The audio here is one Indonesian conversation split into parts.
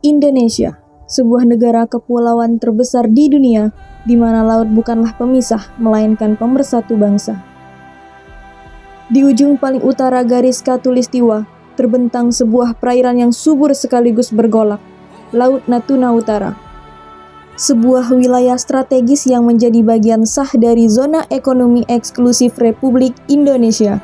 Indonesia, sebuah negara kepulauan terbesar di dunia, di mana laut bukanlah pemisah, melainkan pemersatu bangsa. Di ujung paling utara garis khatulistiwa, terbentang sebuah perairan yang subur sekaligus bergolak, Laut Natuna Utara. Sebuah wilayah strategis yang menjadi bagian sah dari zona ekonomi eksklusif Republik Indonesia.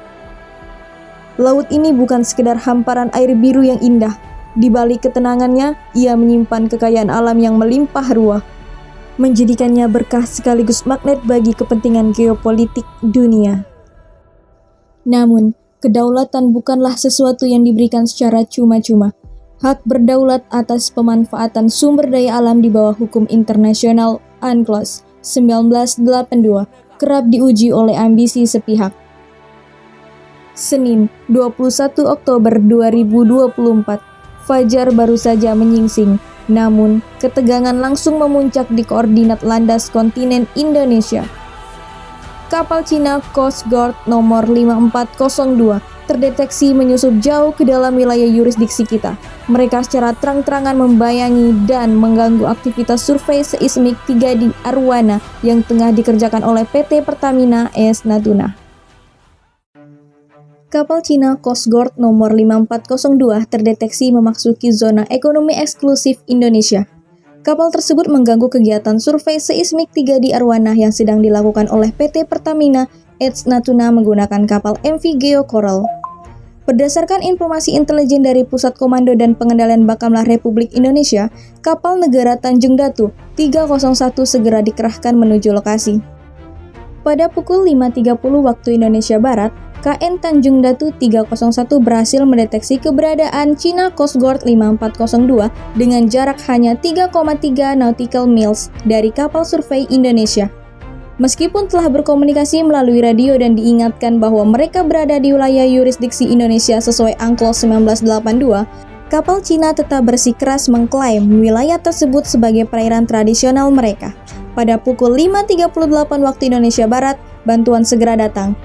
Laut ini bukan sekedar hamparan air biru yang indah. Di balik ketenangannya, ia menyimpan kekayaan alam yang melimpah ruah, menjadikannya berkah sekaligus magnet bagi kepentingan geopolitik dunia. Namun, kedaulatan bukanlah sesuatu yang diberikan secara cuma-cuma. Hak berdaulat atas pemanfaatan sumber daya alam di bawah hukum internasional UNCLOS 1982 kerap diuji oleh ambisi sepihak. Senin, 21 Oktober 2024, fajar baru saja menyingsing, namun ketegangan langsung memuncak di koordinat landas kontinen Indonesia. Kapal Cina Coast Guard nomor 5402 terdeteksi menyusup jauh ke dalam wilayah yurisdiksi kita. Mereka secara terang-terangan membayangi dan mengganggu aktivitas survei seismik 3 di Arowana yang tengah dikerjakan oleh PT Pertamina Es Natuna. Kapal Cina Coast Guard nomor 5402 terdeteksi memasuki zona ekonomi eksklusif Indonesia. Kapal tersebut mengganggu kegiatan survei seismik 3 di Arowana yang sedang dilakukan oleh PT Pertamina Es Natuna menggunakan kapal MV Geo Coral. Berdasarkan informasi intelijen dari Pusat Komando dan Pengendalian Bakamla Republik Indonesia, kapal negara Tanjung Datu 301 segera dikerahkan menuju lokasi. Pada pukul 5.30 waktu Indonesia Barat, KN Tanjung Datu 301 berhasil mendeteksi keberadaan China Coast Guard 5402 dengan jarak hanya 3,3 nautical miles dari kapal survei Indonesia. Meskipun telah berkomunikasi melalui radio dan diingatkan bahwa mereka berada di wilayah yurisdiksi Indonesia sesuai UNCLOS 1982, kapal Cina tetap bersikeras mengklaim wilayah tersebut sebagai perairan tradisional mereka. Pada pukul 5.38 waktu Indonesia Barat, bantuan segera datang.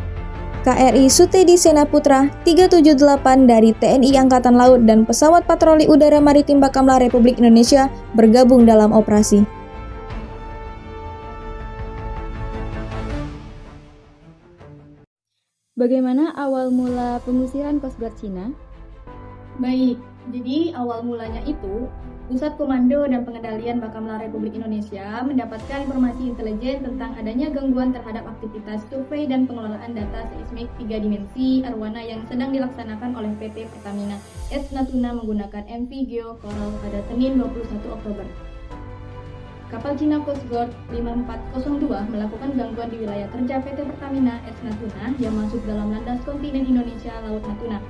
KRI Sutedi Sena Putra 378 dari TNI Angkatan Laut dan pesawat patroli udara maritim Bakamla Republik Indonesia bergabung dalam operasi. Bagaimana awal mula pengusiran Coast Guard Cina? Baik, jadi awal mulanya itu Pusat Komando dan Pengendalian Bakamla Republik Indonesia mendapatkan informasi intelijen tentang adanya gangguan terhadap aktivitas survei dan pengelolaan data seismik 3 dimensi Arowana yang sedang dilaksanakan oleh PT Pertamina Es Natuna menggunakan MV Geo Coral pada Senin 21 Oktober. Kapal Cina Coast Guard 5402 melakukan gangguan di wilayah kerja PT Pertamina Es Natuna yang masuk dalam landas kontinen Indonesia Laut Natuna.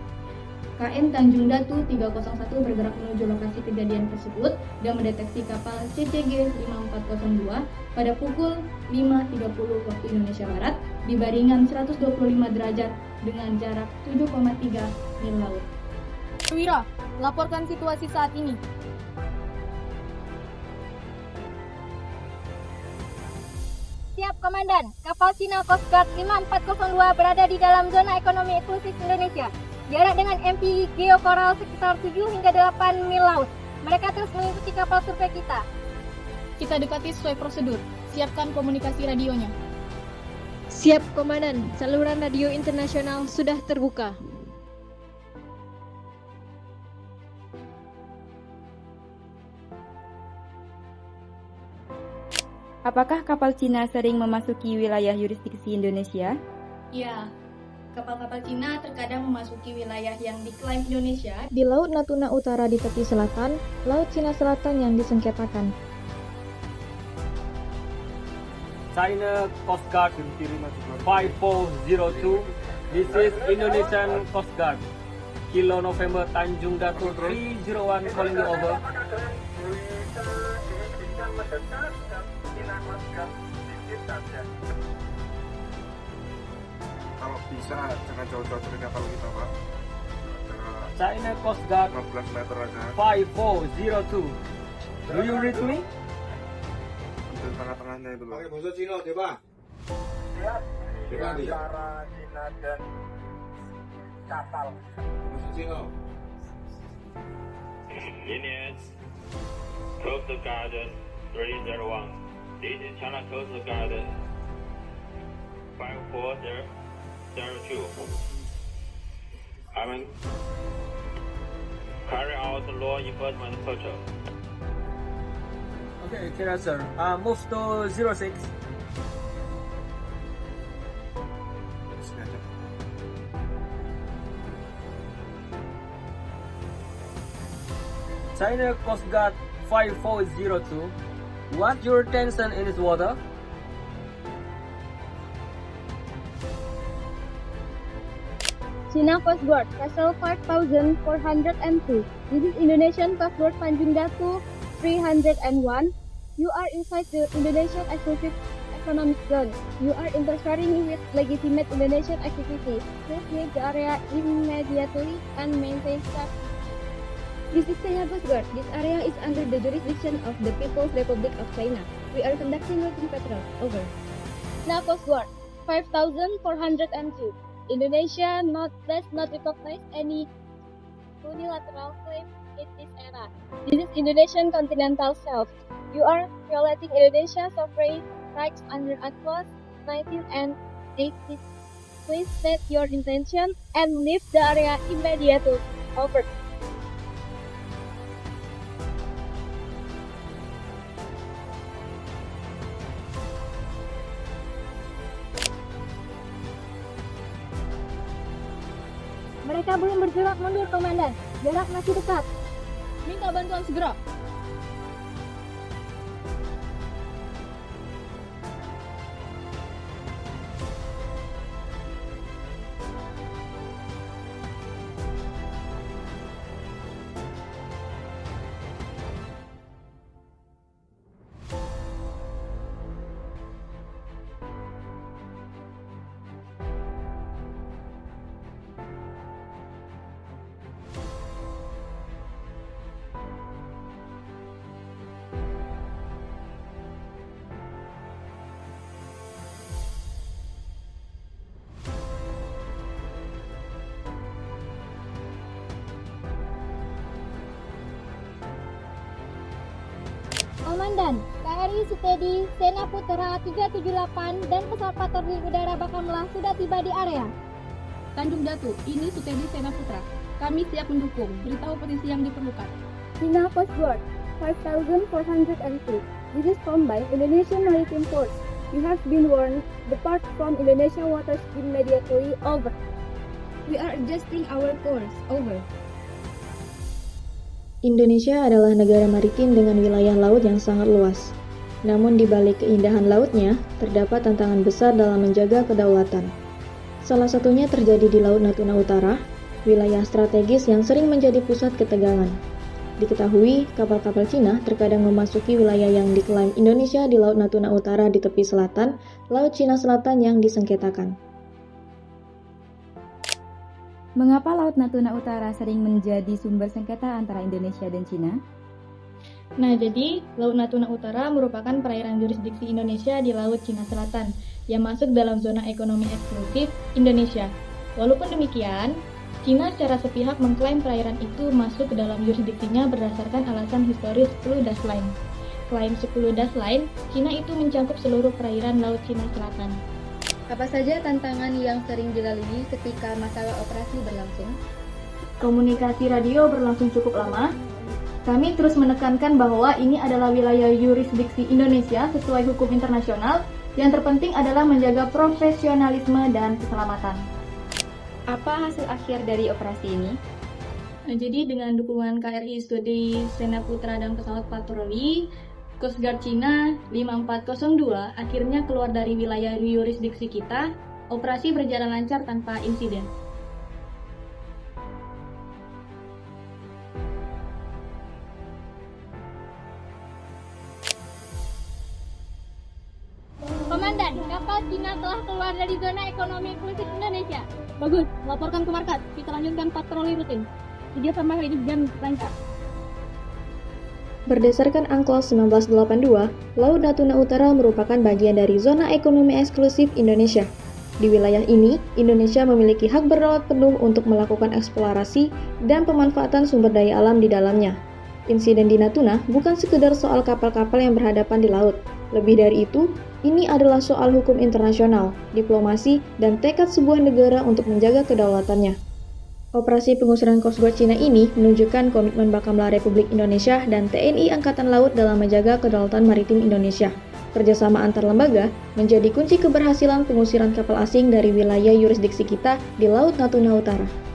KN Tanjung Datu 301 bergerak menuju lokasi kejadian tersebut dan mendeteksi kapal CCG 5402 pada pukul 5.30 waktu Indonesia Barat di baringan 125 derajat dengan jarak 7,3 mil laut. Perwira, laporkan situasi saat ini. Siap, Komandan. Kapal Cina Coast Guard 5402 berada di dalam zona ekonomi eksklusif Indonesia. Jarak dengan MV Geo Coral sekitar 7 hingga 8 mil laut. Mereka terus mengikuti kapal survei kita. Kita dekati sesuai prosedur. Siapkan komunikasi radionya. Siap, Komandan. Saluran radio internasional sudah terbuka. Apakah kapal Cina sering memasuki wilayah yurisdiksi Indonesia? Ya, kapal-kapal Cina terkadang memasuki wilayah yang diklaim Indonesia Di Laut Natuna Utara di tepi selatan, Laut Cina Selatan yang disengketakan. China Coast Guard 5402. This is Indonesian Coast Guard. Kilo November Tanjung Datu 301 calling you over. Kalau bisa jangan jauh-jauh dari kapal kita, Pak. China Coast Guard 15 meter aja. 5402. Do you read me? Di tengah-tengahnya itu loh. Pakai bahasa Cina, Pak. Siap. Di antara Cina dan kapal. Bahasa Cina. Ini Coast Guard 301. This is China Coast Guard 5402. I'm carry out law enforcement patrol. Okay, Kira sir. Move to 06. China Coast Guard 5402. What's your tension in this water? China Coast Guard, Vessel 5402. This is Indonesian Coast Guard Tanjung Datu 301. You are inside the Indonesian Exclusive Economic Zone. You are interfering with legitimate Indonesian activities. Please leave the area immediately and maintain safe. This is China Coast Guard. This area is under the jurisdiction of the People's Republic of China. We are conducting routine patrol. Over. China Coast Guard, 5402. Indonesia does not recognize any unilateral claim in this area. This is Indonesian continental shelf. You are violating Indonesia's sovereign rights under UNCLOS 19 and 80. Please state your intention and leave the area immediately. Over. Mereka belum bergerak mundur, Komandan. Jarak masih dekat. Minta bantuan segera. Komandan, KRI Sutedi, Sena Putra 378 dan pesawat patroli udara Bakamla sudah tiba di area. Tanjung Datu, ini Sutedi Sena Putra. Kami siap mendukung. Beritahu posisi yang diperlukan. China Coast Guard, 5402. This is Combined Indonesian Maritime Force. You have been warned. Depart from Indonesia waters immediately. Over. We are adjusting our course. Over. Indonesia adalah negara maritim dengan wilayah laut yang sangat luas. Namun di balik keindahan lautnya, terdapat tantangan besar dalam menjaga kedaulatan. Salah satunya terjadi di Laut Natuna Utara, wilayah strategis yang sering menjadi pusat ketegangan. Diketahui, kapal-kapal Cina terkadang memasuki wilayah yang diklaim Indonesia di Laut Natuna Utara di tepi selatan, Laut Cina Selatan yang disengketakan. Mengapa Laut Natuna Utara sering menjadi sumber sengketa antara Indonesia dan Cina? Nah, jadi Laut Natuna Utara merupakan perairan jurisdiksi Indonesia di Laut Cina Selatan yang masuk dalam zona ekonomi eksklusif Indonesia. Walaupun demikian, Cina secara sepihak mengklaim perairan itu masuk ke dalam jurisdiksinya berdasarkan alasan historis 10 Das Line. Klaim 10 Das Line, Cina itu mencakup seluruh perairan Laut Cina Selatan. Apa saja tantangan yang sering dilalui ketika masalah operasi berlangsung? Komunikasi radio berlangsung cukup lama. Kami terus menekankan bahwa ini adalah wilayah yurisdiksi Indonesia sesuai hukum internasional. Yang terpenting adalah menjaga profesionalisme dan keselamatan. Apa hasil akhir dari operasi ini? Jadi dengan dukungan KRI Studi Sena Putra dan pesawat patroli, Coast Guard Cina 5402 akhirnya keluar dari wilayah yurisdiksi kita. Operasi berjalan lancar tanpa insiden. Komandan, kapal Cina telah keluar dari zona ekonomi eksklusif Indonesia. Bagus, laporkan ke markas. Kita lanjutkan patroli rutin. Kerja sama hari ini jam lancar. Berdasarkan UNCLOS 1982, Laut Natuna Utara merupakan bagian dari zona ekonomi eksklusif Indonesia. Di wilayah ini, Indonesia memiliki hak berdaulat penuh untuk melakukan eksplorasi dan pemanfaatan sumber daya alam di dalamnya. Insiden di Natuna bukan sekedar soal kapal-kapal yang berhadapan di laut. Lebih dari itu, ini adalah soal hukum internasional, diplomasi, dan tekad sebuah negara untuk menjaga kedaulatannya. Operasi pengusiran Coast Guard Cina ini menunjukkan komitmen Bakamla Republik Indonesia dan TNI Angkatan Laut dalam menjaga kedaulatan maritim Indonesia. Kerjasama antar lembaga menjadi kunci keberhasilan pengusiran kapal asing dari wilayah yurisdiksi kita di Laut Natuna Utara.